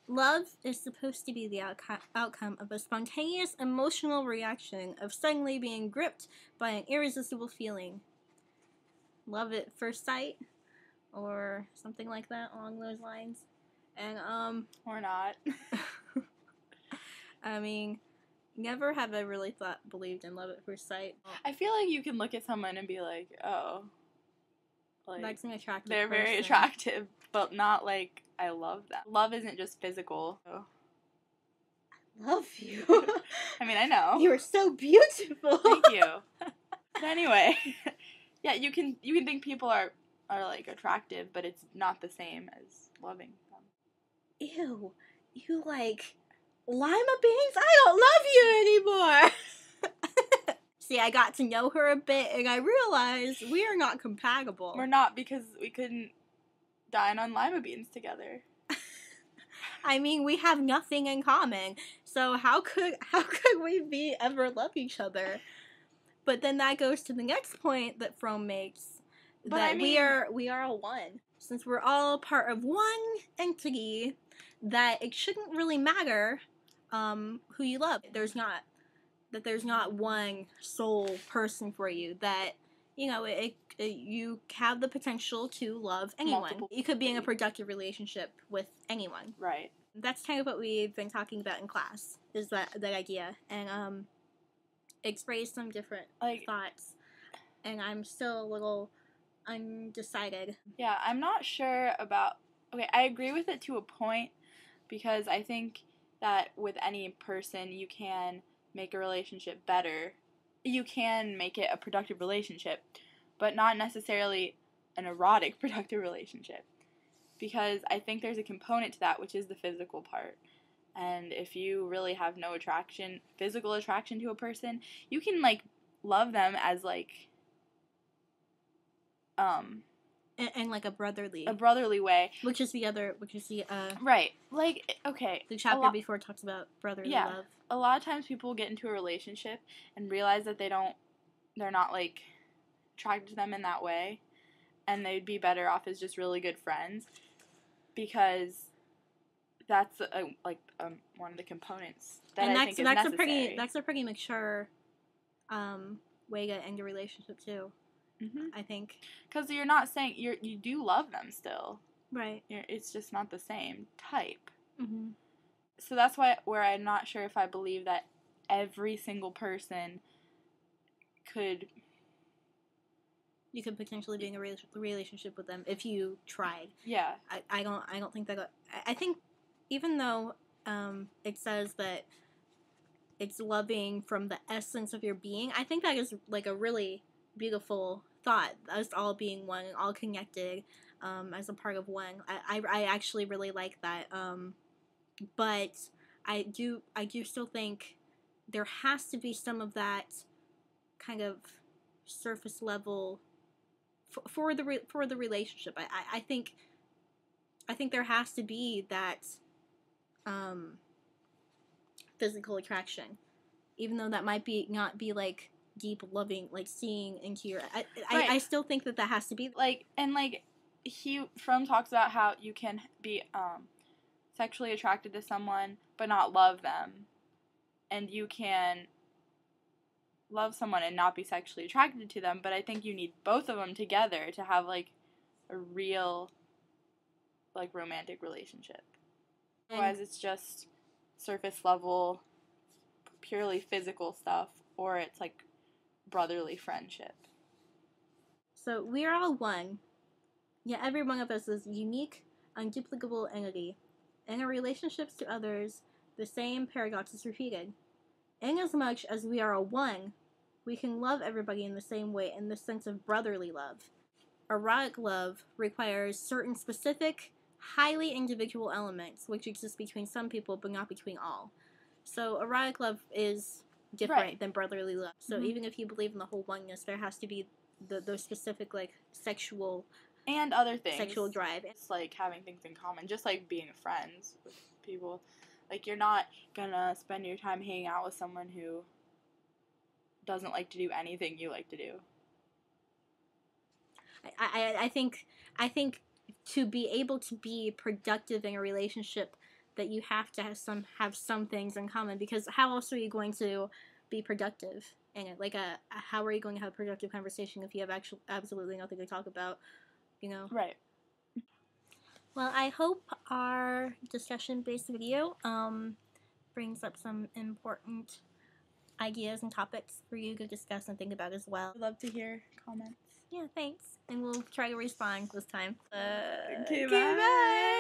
Love is supposed to be the outcome of a spontaneous emotional reaction of suddenly being gripped by an irresistible feeling. Love at first sight, or something like that along those lines. And, Or not. I mean, never have I really believed in love at first sight. I feel like you can look at someone and be like, oh, like, That's an attractive they're person. very attractive, but not like I love them. Love isn't just physical. So. Love you. I mean, I know. You are so beautiful. Thank you. But anyway, yeah, you can think people are like attractive, but it's not the same as loving them. Ew, you like lima beans? I don't love you anymore. See, I got to know her a bit, and I realized we are not compatible. We're not, because we couldn't dine on lima beans together. I mean, we have nothing in common, so how could we ever love each other? But then that goes to the next point that Fromm makes, But that I mean, we are all one. Since we're all part of one entity, that it shouldn't really matter who you love. There's not one sole person for you. That, you know, you have the potential to love anyone. Multiple. You could be in a productive relationship with anyone. Right. That's kind of what we've been talking about in class, is that idea. And it's raised some different thoughts, and I'm still a little undecided. Yeah, I'm not sure about... Okay, I agree with it to a point, because I think that with any person, you can make a relationship better. You can make it a productive relationship, but not necessarily an erotic productive relationship. Because I think there's a component to that, which is the physical part. And if you really have no physical attraction to a person, you can, like, love them as, like, in like a brotherly way. Which is the right. Like, okay. The chapter before talks about brotherly love. A lot of times people get into a relationship and realize that they're not, like, attracted to them in that way. And they'd be better off as just really good friends. Because that's one of the components that I think is necessary. That's a pretty mature way to end a relationship too. Mm-hmm. I think, because you're not saying you do love them still, right? It's just not the same type. Mm-hmm. So that's where I'm not sure if I believe that every single person you could potentially be in a relationship with them if you tried. Yeah. I don't think that. I think even though it says that it's loving from the essence of your being, I think that is like a really beautiful thought. Us all being one and all connected as a part of one. I actually really like that. But I do still think there has to be some of that kind of surface level for the relationship. I think there has to be that physical attraction, even though that might not be like deep loving, like seeing into your. I still think that has to be like, and like Fromm talks about how you can be sexually attracted to someone but not love them, and you can love someone and not be sexually attracted to them, but I think you need both of them together to have like a real like romantic relationship. Otherwise it's just surface level, purely physical stuff, or it's like brotherly friendship. So we are all one, yet every one of us is unique, unduplicable entity. In our relationships to others, the same paradox is repeated. Inasmuch as we are a one, we can love everybody in the same way in the sense of brotherly love. Erotic love requires certain specific, highly individual elements which exist between some people but not between all. So erotic love is different than brotherly love. So even if you believe in the whole oneness, there has to be those specific like sexual and other things. Sexual drive. It's like having things in common, just like being friends with people. Like, you're not gonna spend your time hanging out with someone who doesn't like to do anything you like to do. I think to be able to be productive in a relationship, that you have to have some things in common, because how else are you going to be productive in it? Like how are you going to have a productive conversation if you have absolutely nothing to talk about, you know? Right. Well, I hope our discussion-based video brings up some important ideas and topics for you to discuss and think about as well. I'd love to hear comments. Yeah, thanks. And we'll try to respond this time. Okay, bye.